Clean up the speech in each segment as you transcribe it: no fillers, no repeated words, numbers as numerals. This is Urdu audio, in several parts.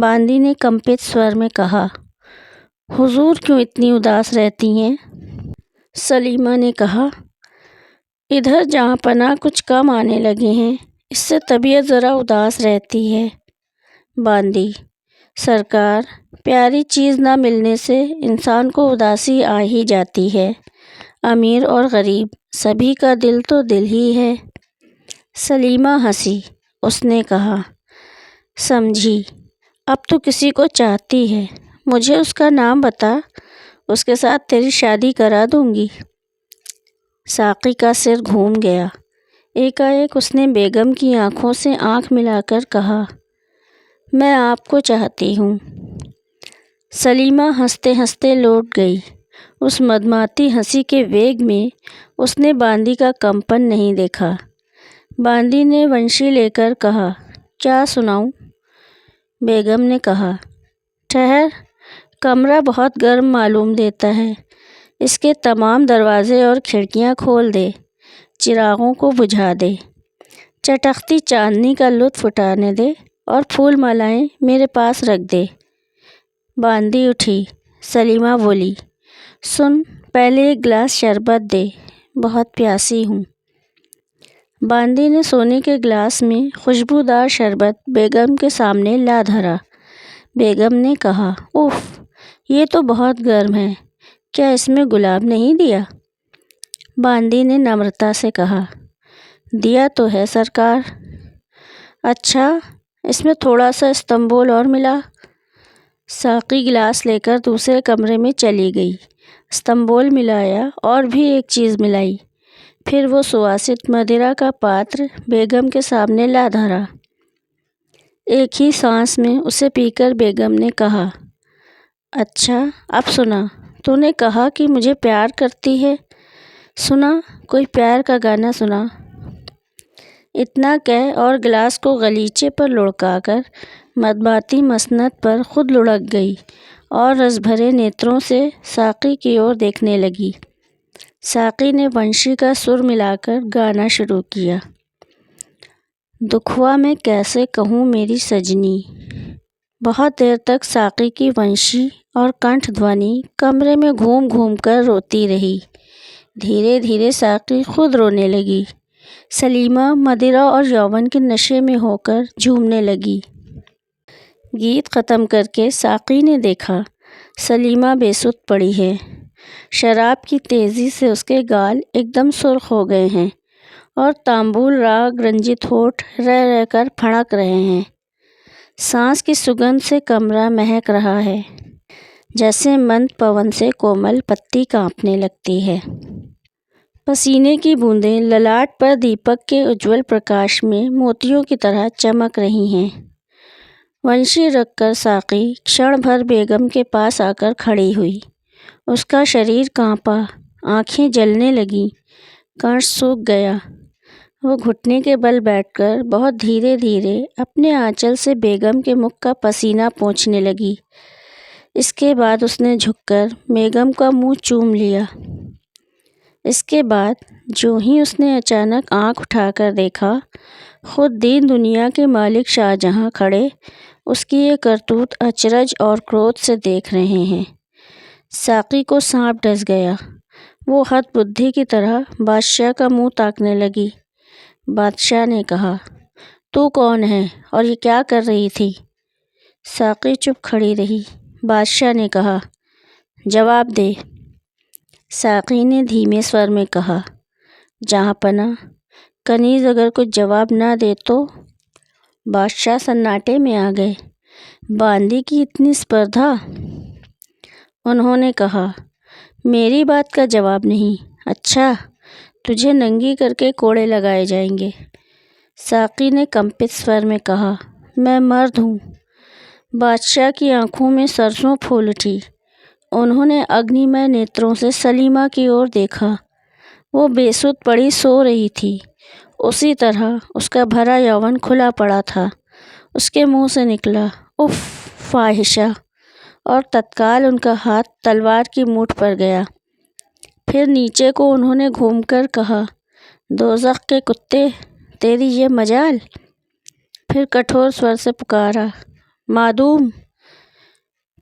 باندی نے کمپت سور میں کہا۔ حضور کیوں اتنی اداس رہتی ہیں؟ سلیمہ نے کہا، ادھر جہاں پناہ کچھ کم آنے لگے ہیں، اس سے طبیعت ذرا اداس رہتی ہے۔ باندی، سرکار، پیاری چیز نہ ملنے سے انسان کو اداسی آ ہی جاتی ہے۔ امیر اور غریب سبھی کا دل تو دل ہی ہے۔ سلیمہ ہنسی۔ اس نے کہا، سمجھی، اب تو کسی کو چاہتی ہے، مجھے اس کا نام بتا، اس کے ساتھ تیری شادی کرا دوں گی۔ ساقی کا سر گھوم گیا۔ ایک اس نے بیگم کی آنکھوں سے آنکھ ملا کر کہا، میں آپ کو چاہتی ہوں۔ سلیمہ ہنستے ہنستے لوٹ گئی۔ اس مدماتی ہنسی کے ویگ میں اس نے باندی کا کمپن نہیں دیکھا۔ باندی نے ونشی لے کر کہا، کیا سناؤں؟ بیگم نے کہا، ٹھہر، کمرہ بہت گرم معلوم دیتا ہے، اس کے تمام دروازے اور کھڑکیاں کھول دے، چراغوں کو بجھا دے، چٹختی چاندنی کا لطف اٹھانے دے اور پھول مالائیں میرے پاس رکھ دے۔ باندی اٹھی۔ سلیمہ بولی، سن، پہلے ایک گلاس شربت دے، بہت پیاسی ہوں۔ باندی نے سونے کے گلاس میں خوشبودار شربت بیگم کے سامنے لا دھرا۔ بیگم نے کہا، اف، یہ تو بہت گرم ہے، کیا اس میں گلاب نہیں دیا؟ باندی نے نمرتا سے کہا، دیا تو ہے سرکار۔ اچھا، اس میں تھوڑا سا استنبول اور ملا۔ ساقی گلاس لے کر دوسرے کمرے میں چلی گئی۔ استنبول ملایا اور بھی ایک چیز ملائی، پھر وہ سواست مدرا کا پاتر بیگم کے سامنے لا دھرا۔ ایک ہی سانس میں اسے پی کر بیگم نے کہا، اچھا، اب سنا، تو نے کہا کہ مجھے پیار کرتی ہے، سنا، کوئی پیار کا گانا سنا۔ اتنا کہہ اور گلاس کو غلیچے پر لڑکا کر مدماتی مسند پر خود لڑک گئی اور رس بھرے نیتروں سے ساقی کی اور دیکھنے لگی۔ ساقی نے ونشی کا سر ملا کر گانا شروع کیا، دکھوا میں کیسے کہوں میری سجنی۔ بہت دیر تک ساقی کی ونشی اور کنٹھ دھونی کمرے میں گھوم گھوم کر روتی رہی۔ دھیرے دھیرے ساقی خود رونے لگی۔ سلیمہ مدرا اور یوون کے نشے میں ہو کر جھومنے لگی۔ گیت ختم کر کے ساقی نے دیکھا سلیمہ بے سدھ پڑی ہے۔ شراب کی تیزی سے اس کے گال ایک دم سرخ ہو گئے ہیں اور تانبول راگ رنجت ہونٹ رہ رہ کر پھڑک رہے ہیں۔ سانس کی سگندھ سے کمرہ مہک رہا ہے، جیسے مند پون سے کومل پتی کانپنے لگتی ہے۔ پسینے کی بوندیں للاٹ پر دیپک کے اجول پرکاش میں موتیوں کی طرح چمک رہی ہیں۔ ونشی رکھ کر ساقی کھڑ بھر بیگم کے پاس آ کر کھڑی ہوئی۔ اس کا شریر کانپا، آنکھیں جلنے لگیں، کنٹھ سوکھ گیا۔ وہ گھٹنے کے بل بیٹھ کر بہت دھیرے دھیرے اپنے آنچل سے بیگم کے منہ کا پسینہ پونچھنے لگی۔ اس کے بعد اس نے جھک کر بیگم کا منہ چوم لیا۔ اس کے بعد جو ہی اس نے اچانک آنکھ اٹھا کر دیکھا، خود دین دنیا کے مالک شاہجہاں کھڑے اس کی یہ کرتوت اچرج اور کرودھ سے دیکھ رہے ہیں۔ ساقی کو سانپ ڈس گیا۔ وہ ہت بدھی کی طرح بادشاہ کا منہ تاکنے لگی۔ بادشاہ نے کہا، تو کون ہے اور یہ کیا کر رہی تھی؟ ساقی چپ کھڑی رہی۔ بادشاہ نے کہا، جواب دے۔ ساقی نے دھیمے سور میں کہا، جہاں پناہ، کنیز اگر کچھ جواب نہ دے تو؟ بادشاہ سناٹے میں آ گئے۔ باندی کی اتنی سپردھا؟ انہوں نے کہا، میری بات کا جواب نہیں؟ اچھا، تجھے ننگی کر کے کوڑے لگائے جائیں گے۔ ساقی نے کمپت سور میں کہا، میں مرد ہوں۔ بادشاہ کی آنکھوں میں سرسوں پھول اٹھی۔ انہوں نے اگنیمے نیتروں سے سلیمہ کی اور دیکھا۔ وہ بے سدھ پڑی سو رہی تھی، اسی طرح اس کا بھرا یوون کھلا پڑا تھا۔ اس کے منہ سے نکلا، اف، فاحشہ، اور تتکال ان کا ہاتھ تلوار کی مونچھ پر گیا۔ پھر نیچے کو انہوں نے گھوم کر کہا، دوزخ کے کتے، تیری یہ مجال؟ پھر کٹھور سور سے پکارا، معدوم!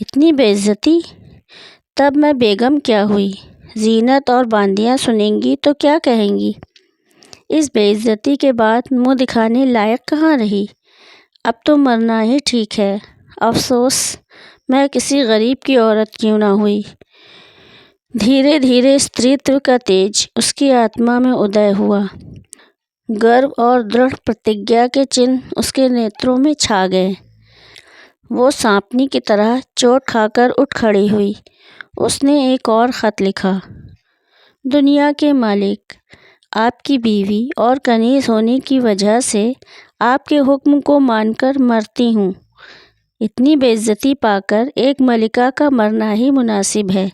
اتنی بے عزتی؟ تب میں بیگم کیا ہوئی؟ زینت اور باندیاں سنیں گی تو کیا کہیں گی؟ اس بے عزتی کے بعد منہ دکھانے لائق کہاں رہی؟ اب تو مرنا ہی ٹھیک ہے۔ افسوس میں کسی غریب کی عورت کیوں نہ ہوئی۔ دھیرے دھیرے استریتو کا تیج اس کی آتما میں ادے ہوا۔ گرو اور دڑھ پرتیجھا کے چنہ اس کے نیتروں میں چھا گئے۔ وہ سانپنی کی طرح چوٹ کھا کر اٹھ کھڑی ہوئی۔ اس نے ایک اور خط لکھا: دنیا کے مالک، آپ کی بیوی اور کنیز ہونے کی وجہ سے آپ کے حکم کو مان کر مرتی ہوں۔ اتنی بے عزتی پا کر ایک ملکہ کا مرنا ہی مناسب ہے،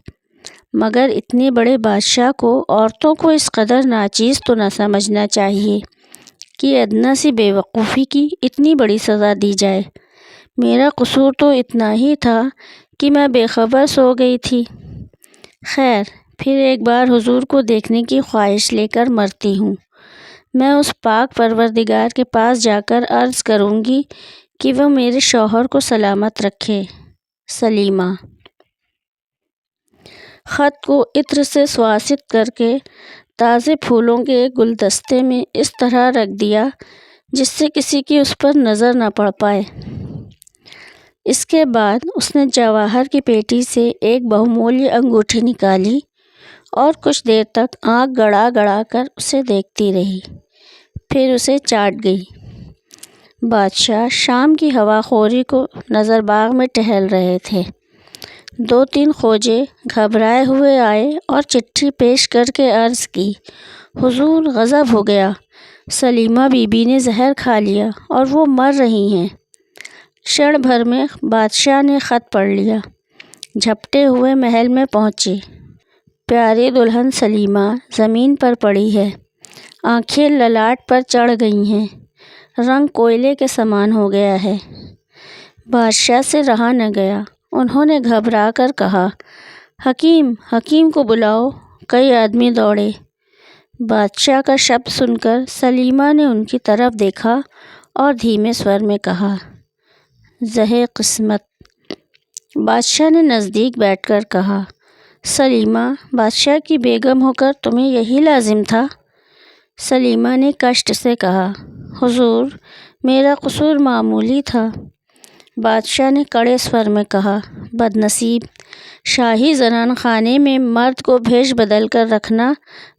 مگر اتنے بڑے بادشاہ کو عورتوں کو اس قدر ناچیز تو نہ سمجھنا چاہیے کہ ادنیٰ سی بے وقوفی کی اتنی بڑی سزا دی جائے۔ میرا قصور تو اتنا ہی تھا کہ میں بے خبر سو گئی تھی۔ خیر، پھر ایک بار حضور کو دیکھنے کی خواہش لے کر مرتی ہوں۔ میں اس پاک پروردگار کے پاس جا کر عرض کروں گی کہ وہ میرے شوہر کو سلامت رکھے۔ سلیمہ۔ خط کو عطر سے سواست کر کے تازے پھولوں کے ایک گلدستے میں اس طرح رکھ دیا جس سے کسی کی اس پر نظر نہ پڑ پائے۔ اس کے بعد اس نے جواہر کی پیٹی سے ایک بہمولیہ انگوٹھی نکالی اور کچھ دیر تک آنکھ گڑا گڑا کر اسے دیکھتی رہی، پھر اسے چاٹ گئی۔ بادشاہ شام کی ہوا خوری کو نظر باغ میں ٹہل رہے تھے۔ 2-3 کھوجے گھبرائے ہوئے آئے اور چٹھی پیش کر کے عرض کی: حضور، غضب ہو گیا، سلیمہ بی بی نے زہر کھا لیا اور وہ مر رہی ہیں۔ کھڑ بھر میں بادشاہ نے خط پڑھ لیا، جھپٹے ہوئے محل میں پہنچے۔ پیاری دلہن سلیمہ زمین پر پڑی ہے، آنکھیں للاٹ پر چڑھ گئی ہیں، رنگ کوئلے کے سمان ہو گیا ہے۔ بادشاہ سے رہا نہ گیا، انہوں نے گھبرا کر کہا: حکیم، حکیم کو بلاؤ۔ کئی آدمی دوڑے۔ بادشاہ کا شبد سن کر سلیمہ نے ان کی طرف دیکھا اور دھیمے سور میں کہا: زہے قسمت۔ بادشاہ نے نزدیک بیٹھ کر کہا: سلیمہ، بادشاہ کی بیگم ہو کر تمہیں یہی لازم تھا؟ سلیمہ نے کشٹ سے کہا: حضور، میرا قصور معمولی تھا۔ بادشاہ نے کڑے سور میں کہا: بد نصیب، شاہی زنان خانے میں مرد کو بھیش بدل کر رکھنا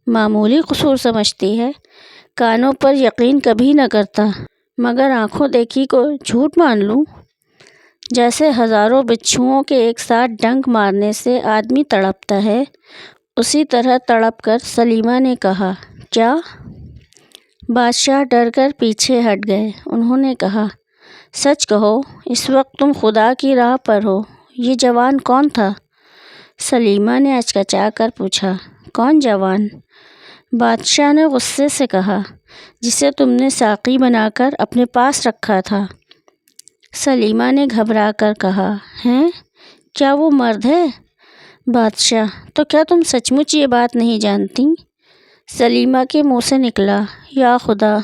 معمولی قصور سمجھتی ہے؟ کانوں پر یقین کبھی نہ کرتا، مگر آنکھوں دیکھی کو جھوٹ مان لوں؟ جیسے ہزاروں بچھوؤں کے ایک ساتھ ڈنک مارنے سے آدمی تڑپتا ہے، اسی طرح تڑپ کر سلیمہ نے کہا: کیا؟ بادشاہ ڈر کر پیچھے ہٹ گئے۔ انہوں نے کہا: سچ کہو، اس وقت تم خدا کی راہ پر ہو۔ یہ جوان کون تھا؟ سلیمہ نے ہچکچا کر پوچھا: کون جوان؟ بادشاہ نے غصے سے کہا: جسے تم نے ساقی بنا کر اپنے پاس رکھا تھا۔ سلیمہ نے گھبرا کر کہا: ہیں؟ کیا وہ مرد ہے؟ بادشاہ: تو کیا تم سچ مچ یہ بات نہیں جانتی؟ سلیمہ کے منہ سے نکلا: یا خدا!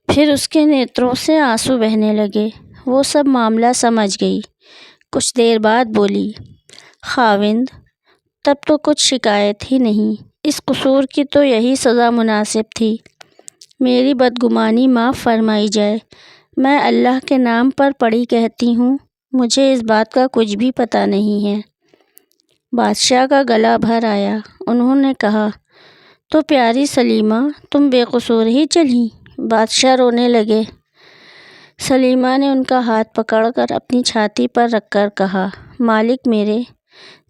پھر اس کے نیتروں سے آنسو بہنے لگے۔ وہ سب معاملہ سمجھ گئی۔ کچھ دیر بعد بولی: خاوند، تب تو کچھ شکایت ہی نہیں، اس قصور کی تو یہی سزا مناسب تھی۔ میری بدگمانی معاف فرمائی جائے۔ میں اللہ کے نام پر پڑھی کہتی ہوں، مجھے اس بات کا کچھ بھی پتہ نہیں ہے۔ بادشاہ کا گلا بھر آیا۔ انہوں نے کہا: تو پیاری سلیمہ، تم بے قصور ہی چلیں؟ بادشاہ رونے لگے۔ سلیمہ نے ان کا ہاتھ پکڑ کر اپنی چھاتی پر رکھ کر کہا: مالک میرے،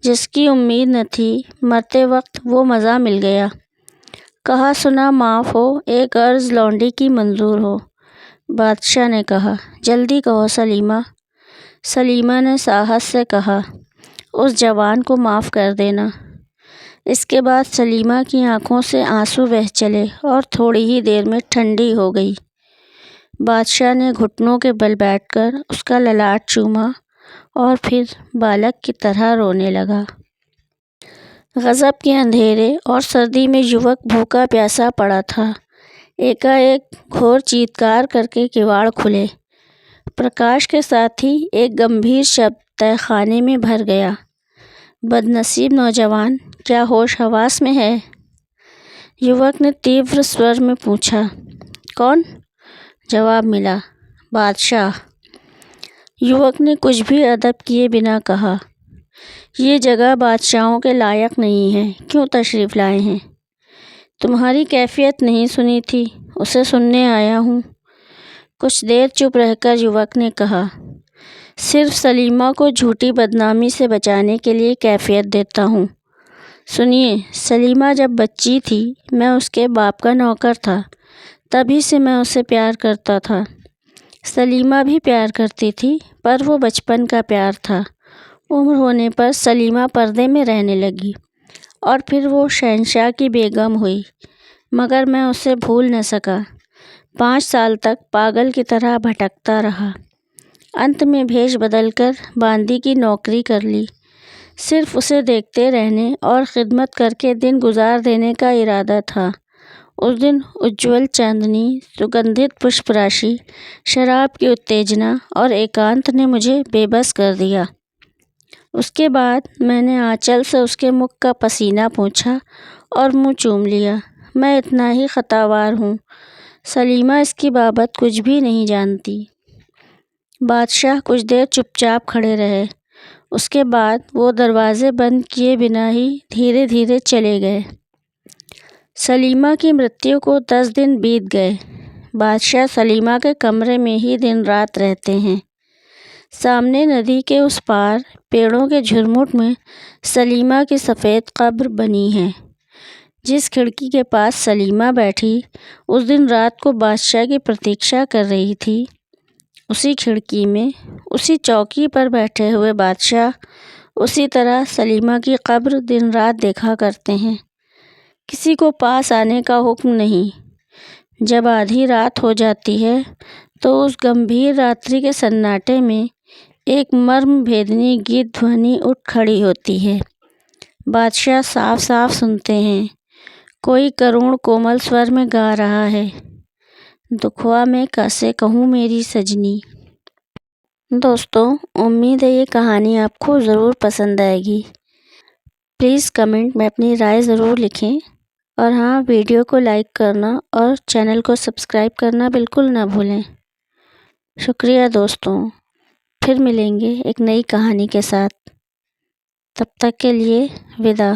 جس کی امید نہ تھی، مرتے وقت وہ مزہ مل گیا۔ کہا سنا معاف ہو، ایک عرض لونڈی کی منظور ہو۔ بادشاہ نے کہا: جلدی کہو سلیمہ۔ سلیمہ نے ساہس سے کہا: اس جوان کو معاف کر دینا۔ اس کے بعد سلیمہ کی آنکھوں سے آنسو بہہ چلے اور تھوڑی ہی دیر میں ٹھنڈی ہو گئی۔ بادشاہ نے گھٹنوں کے بل بیٹھ کر اس کا للاٹ چوما اور پھر بالک کی طرح رونے لگا۔ غضب کے اندھیرے اور سردی میں یوک بھوکا پیاسا پڑا تھا۔ ایکا ایک گھور چیتکار کر کے کواڑ کھلے۔ پرکاش کے ساتھ ہی ایک گمبھیر شبد تہ خانے میں بھر گیا۔ بدنصیب نوجوان کیا ہوش حواس میں ہے؟ یوک نے تیور سور میں پوچھا۔ کون؟ جواب ملا، بادشاہ۔ یوک نے کچھ بھی ادب کیے بنا کہا، یہ جگہ بادشاہوں کے لائق نہیں ہے، کیوں تشریف لائے ہیں؟ تمہاری کیفیت نہیں سنی تھی، اسے سننے آیا ہوں۔ کچھ دیر چپ رہ کر یوک نے کہا، صرف سلیمہ کو جھوٹی بدنامی سے بچانے کے لیے کیفیت دیتا ہوں۔ سنیے، سلیمہ جب بچی تھی میں اس کے باپ کا نوکر تھا، تبھی سے میں اسے پیار کرتا تھا۔ سلیمہ بھی پیار کرتی تھی، پر وہ بچپن کا پیار تھا۔ عمر ہونے پر سلیمہ پردے میں رہنے لگی اور پھر وہ شہنشاہ کی بیگم ہوئی، مگر میں اسے بھول نہ سکا۔ 5 سال تک پاگل کی طرح بھٹکتا رہا، انت میں بھیش بدل کر باندی کی نوکری کر لی۔ صرف اسے دیکھتے رہنے اور خدمت کر کے دن گزار دینے کا ارادہ تھا۔ اس دن اجول چاندنی، سگندھت پشپ راشی، شراب کی اتیجنا اور ایکانت نے مجھے بے بس کر دیا۔ اس کے بعد میں نے آنچل سے اس کے مکھ کا پسینہ پوچھا اور منہ چوم لیا۔ میں اتنا ہی خطاوار ہوں، سلیمہ اس کی بابت کچھ بھی نہیں جانتی۔ بادشاہ کچھ دیر چپ چاپ کھڑے رہے، اس کے بعد وہ دروازے بند کیے بنا ہی دھیرے دھیرے چلے گئے۔ سلیمہ کی مرتیو کو 10 دن بیت گئے۔ بادشاہ سلیمہ کے کمرے میں ہی دن رات رہتے ہیں۔ سامنے ندی کے اس پار پیڑوں کے جھرمٹ میں سلیمہ کی سفید قبر بنی ہے۔ جس کھڑکی کے پاس سلیمہ بیٹھی اس دن رات کو بادشاہ کی پرتیکشا کر رہی تھی، اسی کھڑکی میں، اسی چوکی پر بیٹھے ہوئے بادشاہ اسی طرح سلیمہ کی قبر دن رات دیکھا کرتے ہیں۔ کسی کو پاس آنے کا حکم نہیں۔ جب آدھی رات ہو جاتی ہے تو اس گمبھیر راتری کے سناٹے میں ایک مرم بھیدنی گیت دھونی اٹھ کھڑی ہوتی ہے۔ بادشاہ صاف صاف سنتے ہیں، کوئی کرون کومل سور میں گا رہا ہے، دکھوا میں کیسے کہوں میری سجنی۔ دوستوں، امید ہے یہ کہانی آپ کو ضرور پسند آئے گی۔ پلیز کمنٹ میں اپنی رائے ضرور لکھیں، اور ہاں، ویڈیو کو لائک کرنا اور چینل کو سبسکرائب کرنا بالکل نہ بھولیں۔ شکریہ دوستوں، پھر ملیں گے ایک نئی کہانی کے ساتھ۔ تب تک کے لیے وداع۔